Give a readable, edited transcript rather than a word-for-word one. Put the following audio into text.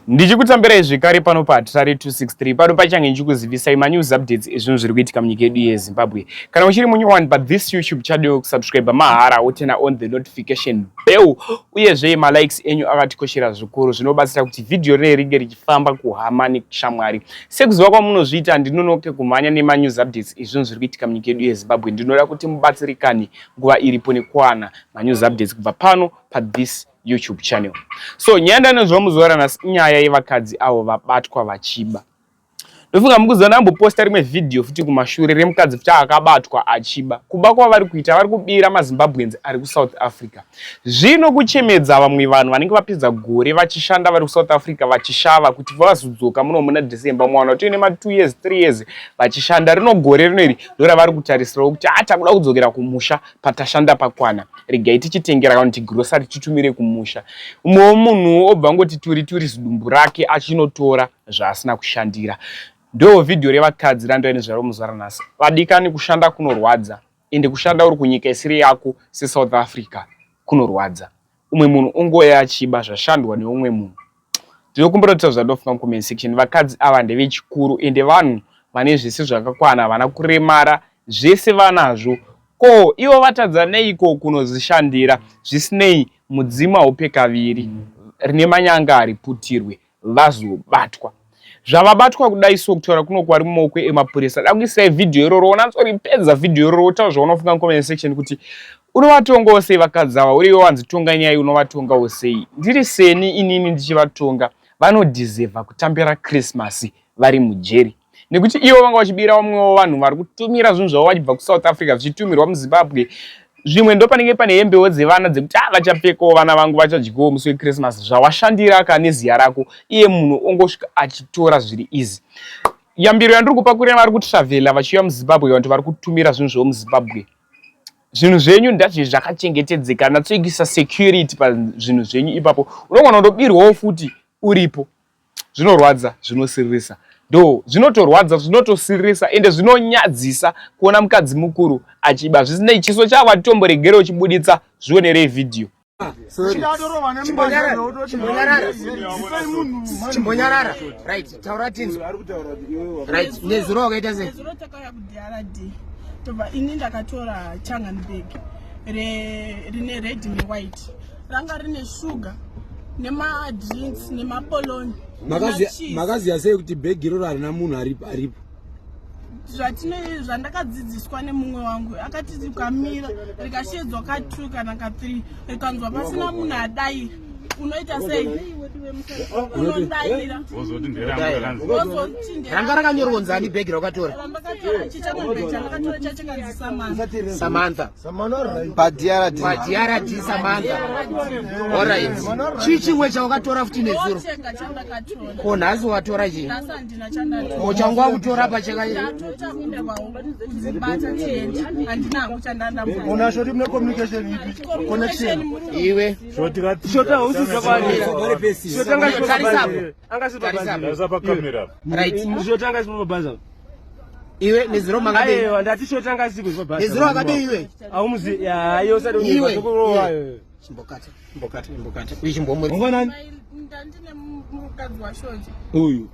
Ndichikutambirai zvekare pano paTrari 263 pano pachange ndichikuzivisai manews updates ezvinhu zviri kuitika munyika yedu yeZimbabwe. Kana uchiri munyowani pa this YouTube channel kusubscribe mahara wotena on the notification bell uyezve malikes enyu akatikoshera zvikuru zvinobatsira kuti video rine ringe richifamba kuhama nekushamwari. Sekuziva kwamunozviita ndinonoke kumhanya nemanews updates ezvinhu zviri kuitika munyika yedu yeZimbabwe. Ndinoda kuti mubatsirikane nguva iripo nekuwana manews updates kubva pano pa this YouTube channel. So nyanda nezvomuzora nasi inyaya yevakadzi avo vabatwa vachiba. Ndofunga mukuzona amboposta rimwe video futi kumashure remukadzi futi akabatwa achiba. Kuba kwavari kuita vari kubira MaZimbabweans ari kuSouth Africa. Zvino kuchemedza vamwe vanhu vanenge vapedza gore vachishanda vari kuSouth Africa vachishava kuti vazodzoka muno muna December mwana toine ma 2 years 3 years vachishanda rino gore rineri ndora vari kutarisira kuti atakuda kudzokera kumusha patashanda pakwana. Regai tichitengera kana kuti grocery titumire kumusha. Umwe munhu obva ngoti turi zidumbu rake achinotora zvaasina kushandira. Ndo video revakadzi randoine zvaro muzara nasi. Vadikani kushanda kunorwadza. Ende kushanda uri kunyika isiri yako seSouth Africa kunorwadza. Umwe munhu ongoya achiba zvashandwa neumwe munhu. Ndinokumbira kuti zvadofunga mucomment section. Vakadzi ava ndevechikuru ende vanhu vane zvese zvakakwana vana kuremara zvese vanazvo. Ko ivo vatadza neiko kunozvishandira zvisinei mudzima upe kaviri rine manyanga ariputirwe vazobatwa. Zvavabatwa kudai so kutora kuno kwari mumaoko emapurisa. Dakuisai video iroro unatsori video iroro utaura zvaunofunga mucomment section kuti unovatongawo sei vakadzi ava uriwo wanzitonga nyaya unovatongawo sei. Ndiri seni inini ndichivatonga vanodhizevha kutambira Christmas vari mujeri. Nekuti ivo vanga vachibira vamwewo vanhu vari kutumira zvinhu zvavo vachibva kuSouth Africa zvichitumirwa muZimbabwe. Zvimwe ndo panenge pane hembewo dzevana dzekuti vachapfekawo vana vangu vachadyiwawo musi weChristmas zvawashandira kana neziya rako iye munhu ongosvika achitora zviri izi. Yambiro yandiri kupa kune vari kutravela vachiuya muZimbabwe vantu vari kutumira zvinhu zvavo muZimbabwe. Zvinhu zvenyu ndazvo zvakachengetedzeka natsoigisa security pazvinhu zvenyu ipapo. Unogona kundobirwawo futi uripo. Zvinorwadza, zvinosiririsa. Do zvinotorwadza zvinotosiririsa ende zvinonyadzisa kuona mukadzi mukuru achiba zvisinei chiso chava tomboregera uchibuditsa zvionere video. Chimbonyarara right taura tinzo right nezuro wakaita sei nezuro takauya kuDRD tobva ini ndakatora changanbag rine red newhite ranga rine sugar nema drinks nema poloni. Makaziya sei kuti bag iroro harina munhu aripo? Zvandakadzidziswa nemumwe wangu akati ukamira rikashedzwa ka2 kana ka3 rikanzwa pasina munhu adai unoita sei? Unodaira ranga rakanyorwa nzani bag rakatora? Ndakatora chachinganzi Samantha paDRD Samantha. Alright, chimwe chawakatora futi nezuro ko nhasi watora chii? Uchangu wakutora pachaka unashoti mune communication ipi? Connection iwe shota usizwa bani shota angasipa kamera right shota angasipa baza iwe nezuro mangade ayo ndati shota angasipa baza nezuro akade iwe aumuzi ya yo sadu iwe mbokata uyichimbomwe ndandine mukadzi washonje uyu